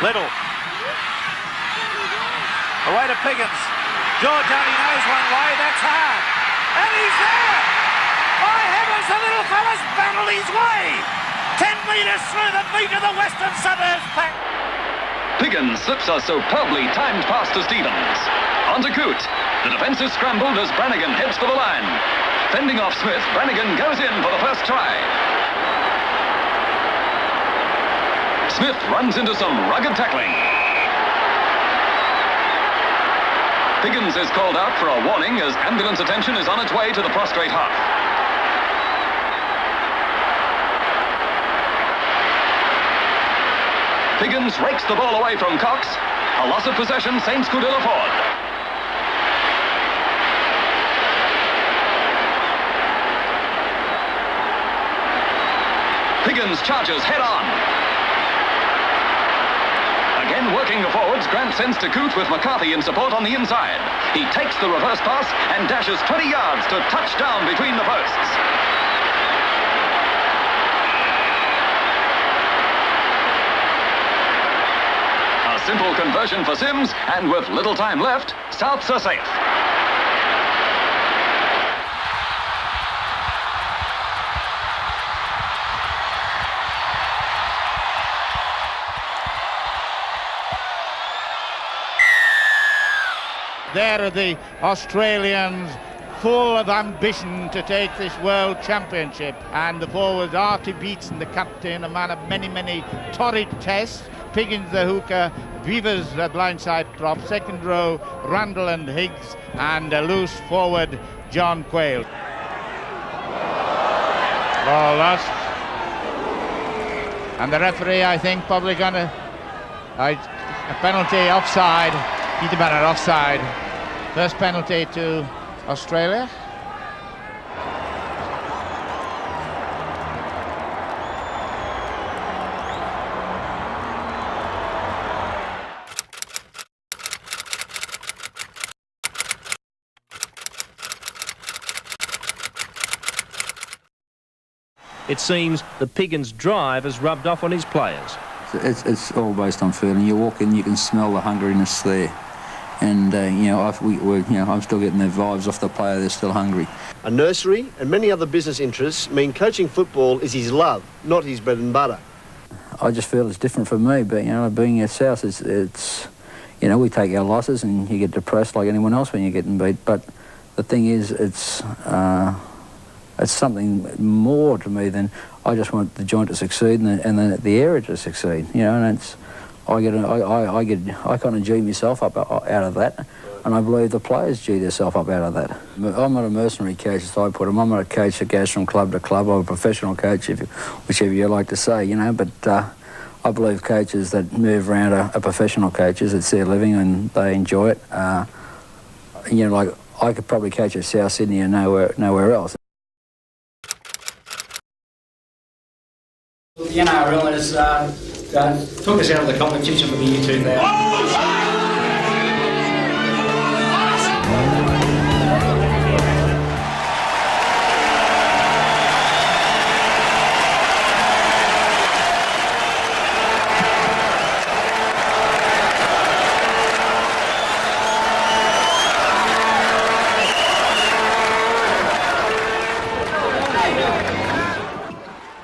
Little. Away to Piggins. George only knows one way, that's hard. And he's there! By heavens, the little fella's battled his way! 10 metres through the meat of the Western Suburbs pack. Piggins slips a superbly timed pass to Stevens. On to Coote. The defence is scrambled as Brannigan heads for the line. Fending off Smith, Brannigan goes in for the first try. Smith runs into some rugged tackling. Piggins is called out for a warning as ambulance attention is on its way to the prostrate half. Piggins rakes the ball away from Cox. A loss of possession Saints could ill afford. Piggins charges head on. Again working the forwards, Grant sends to Coote with McCarthy in support on the inside. He takes the reverse pass and dashes 20 yards to touchdown between the posts. A simple conversion for Sims, and with little time left, Souths are safe. There are the Australians, full of ambition to take this World Championship, and the forwards Artie Beetson, the captain, a man of many torrid tests. Piggins the hooker, Beavers the blindside prop, second row Randall and Higgs, and a loose forward John Quayle. Ball lost, and the referee, I think, probably gonna a penalty offside. Peterborough offside. First penalty to Australia. It seems the Piggins' drive has rubbed off on his players. It's all based on feeling. You walk in, you can smell the hungriness there. And, I'm still getting their vibes off the player. They're still hungry. A nursery and many other business interests mean coaching football is his love, not his bread and butter. I just feel it's different for me, but, being at South, it's we take our losses and you get depressed like anyone else when you're getting beat. But the thing is, it's something more to me than I just want the joint to succeed and the area to succeed, and it's... I kind of G myself up out of that, and I believe the players G themselves up out of that. I'm not a mercenary coach, as I put them. I'm not a coach that goes from club to club, or a professional coach, whichever you like to say, But I believe coaches that move around are professional coaches. It's their living and they enjoy it. Like I could probably coach at South Sydney and nowhere else. The NRL has took us out of the competition for the year 2000.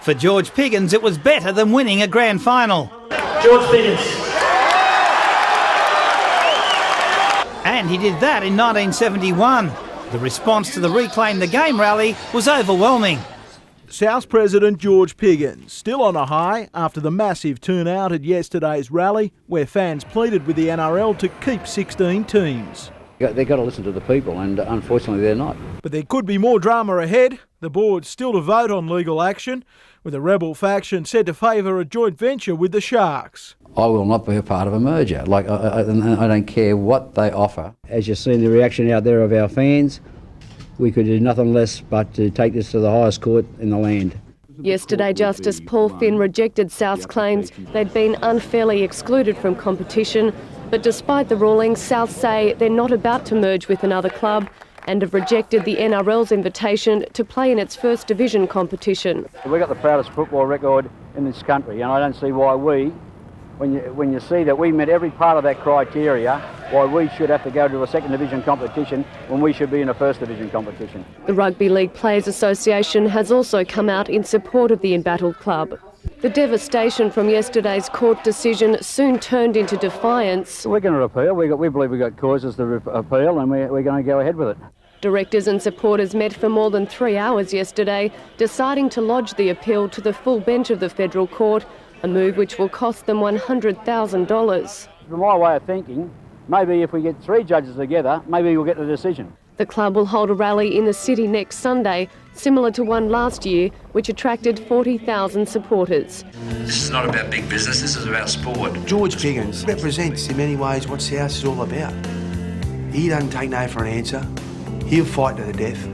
For George Piggins, it was better than winning a grand final. George Piggins. And he did that in 1971. The response to the Reclaim the Game rally was overwhelming. South President George Piggins still on a high after the massive turnout at yesterday's rally, where fans pleaded with the NRL to keep 16 teams. They've got to listen to the people, and unfortunately they're not. But there could be more drama ahead. The board's still to vote on legal action, with the rebel faction said to favour a joint venture with the Sharks. I will not be a part of a merger. I don't care what they offer. As you've seen the reaction out there of our fans, we could do nothing less but to take this to the highest court in the land. Yesterday, Justice Paul Finn rejected South's claims they'd been unfairly excluded from competition. But despite the ruling, South say they're not about to merge with another club and have rejected the NRL's invitation to play in its first division competition. We've got the proudest football record in this country, and I don't see why we when you see that we met every part of that criteria, why we should have to go to a second division competition when we should be in a first division competition. The Rugby League Players Association has also come out in support of the embattled club. The devastation from yesterday's court decision soon turned into defiance. We're going to appeal. We believe we've got causes to appeal, and we're going to go ahead with it. Directors and supporters met for more than 3 hours yesterday, deciding to lodge the appeal to the full bench of the federal court, a move which will cost them $100,000. From my way of thinking, maybe if we get 3 judges together, maybe we'll get the decision. The club will hold a rally in the city next Sunday, similar to one last year, which attracted 40,000 supporters. This is not about big business, this is about sport. George Piggins represents in many ways what South is all about. He doesn't take no for an answer. He'll fight to the death.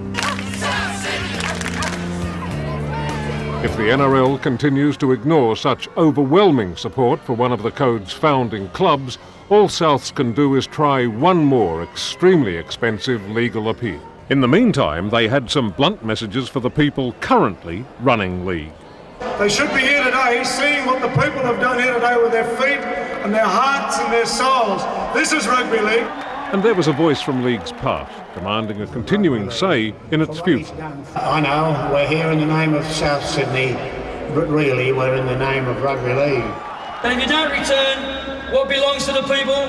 If the NRL continues to ignore such overwhelming support for one of the Code's founding clubs, all Souths can do is try one more extremely expensive legal appeal. In the meantime, they had some blunt messages for the people currently running league. They should be here today seeing what the people have done here today with their feet and their hearts and their souls. This is rugby league. And there was a voice from league's past demanding a continuing say in its future. I know we're here in the name of South Sydney, but really we're in the name of rugby league. And if you don't return what belongs to the people,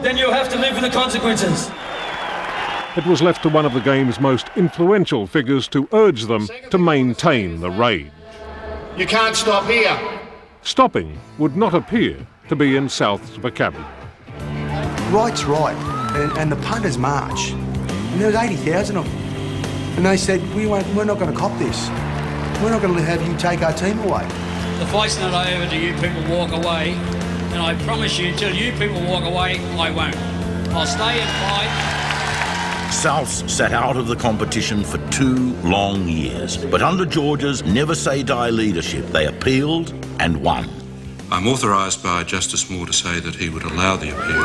then you'll have to live with the consequences. It was left to one of the game's most influential figures to urge them to maintain the rage. You can't stop here. Stopping would not appear to be in South's vocabulary. Right's right, and the punters march. And there was 80,000 of them. And they said, we're not going to cop this. We're not going to have you take our team away. The fight's not over till you people walk away, and I promise you, till you people walk away, I won't. I'll stay and fight. Souths sat out of the competition for 2 long years, but under George's never-say-die leadership, they appealed and won. I'm authorised by Justice Moore to say that he would allow the appeal.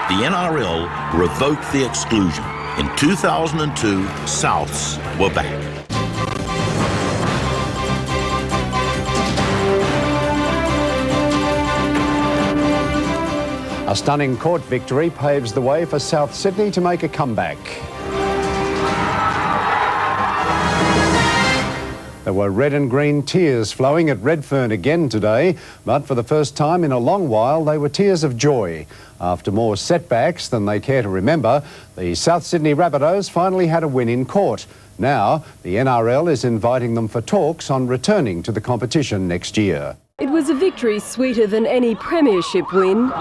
The NRL revoked the exclusion. In 2002, Souths were back. A stunning court victory paves the way for South Sydney to make a comeback. There were red and green tears flowing at Redfern again today, but for the first time in a long while they were tears of joy. After more setbacks than they care to remember, the South Sydney Rabbitohs finally had a win in court. Now, the NRL is inviting them for talks on returning to the competition next year. It was a victory sweeter than any premiership win.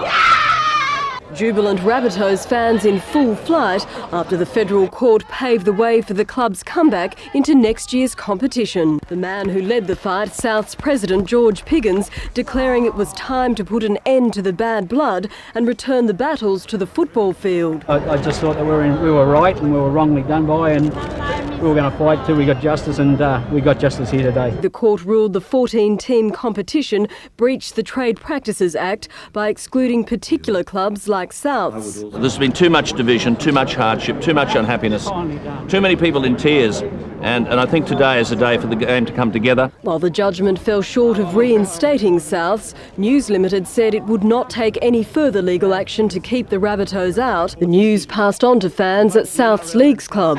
Jubilant Rabbitohs fans in full flight after the federal court paved the way for the club's comeback into next year's competition. The man who led the fight, South's president George Piggins, declaring it was time to put an end to the bad blood and return the battles to the football field. I just thought that we were right and we were wrongly done by, and we were going to fight till we got justice, and we got justice here today. The court ruled the 14-team competition breached the Trade Practices Act by excluding particular clubs like Souths. There's been too much division, too much hardship, too much unhappiness, too many people in tears, and I think today is a day for the game to come together. While the judgment fell short of reinstating Souths, News Limited said it would not take any further legal action to keep the Rabbitohs out. The news passed on to fans at Souths Leagues Club.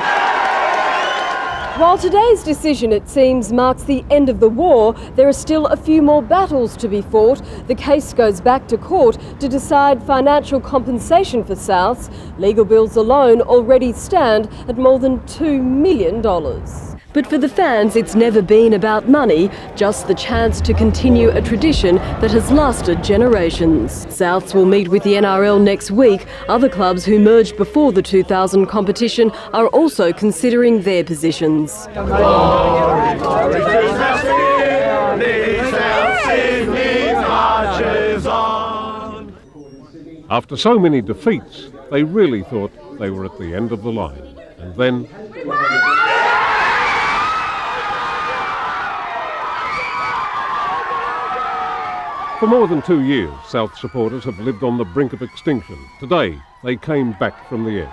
While today's decision, it seems, marks the end of the war, there are still a few more battles to be fought. The case goes back to court to decide financial compensation for Souths. Legal bills alone already stand at more than $2 million. But for the fans, it's never been about money, just the chance to continue a tradition that has lasted generations. Souths will meet with the NRL next week. Other clubs who merged before the 2000 competition are also considering their positions. After so many defeats, they really thought they were at the end of the line. And then for more than 2 years, South supporters have lived on the brink of extinction. Today, they came back from the end.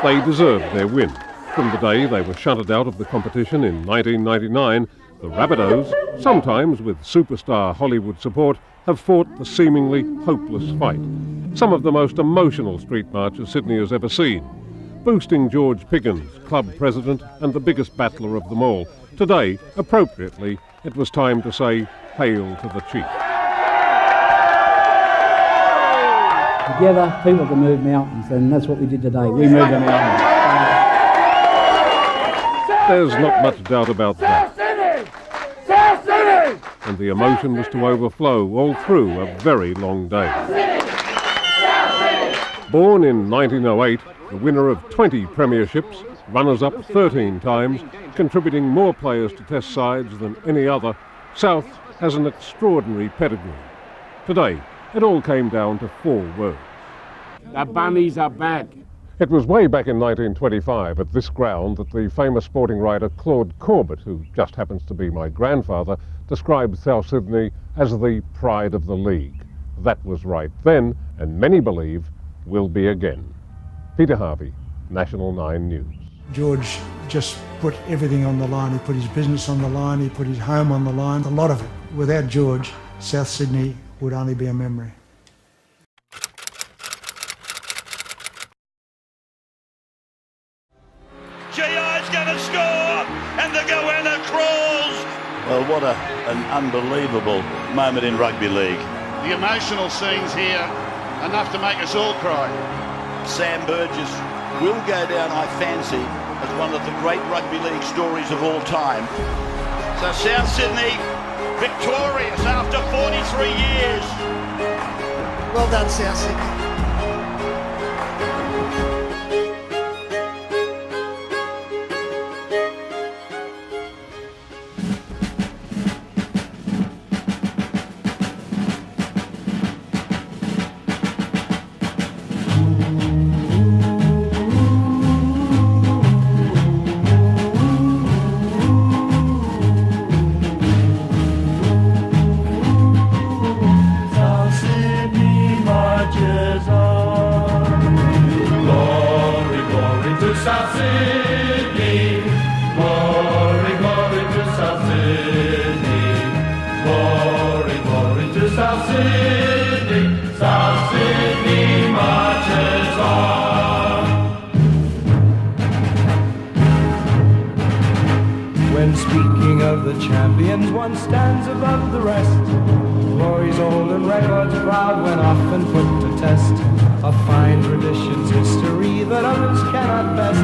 They deserved their win. From the day they were shunted out of the competition in 1999, the Rabbitohs, sometimes with superstar Hollywood support, have fought the seemingly hopeless fight. Some of the most emotional street marches Sydney has ever seen. Boosting George Piggins, club president and the biggest battler of them all. Today, appropriately, it was time to say, hail to the chief. Together, people can move mountains, and that's what we did today. We moved the mountains. There's not much doubt about that. And the emotion was to overflow all through a very long day. Born in 1908, the winner of 20 premierships, runners-up 13 times, contributing more players to Test sides than any other, South has an extraordinary pedigree. Today, it all came down to 4 words. The bunnies are back. It was way back in 1925 at this ground that the famous sporting writer Claude Corbett, who just happens to be my grandfather, described South Sydney as the pride of the league. That was right then, and many believe will be again. Peter Harvey, National 9 News. George just put everything on the line. He put his business on the line, he put his home on the line, a lot of it. Without George, South Sydney would only be a memory. GI's going to score, and the goanna crawls. Well, what an unbelievable moment in rugby league. The emotional scenes here, enough to make us all cry. Sam Burgess will go down, I fancy, as one of the great rugby league stories of all time. So South Sydney victorious after 43 years. Well done, South Sydney. When speaking of the champions, one stands above the rest. Glory's olden records proud when often put to test. A fine tradition's history that others cannot best.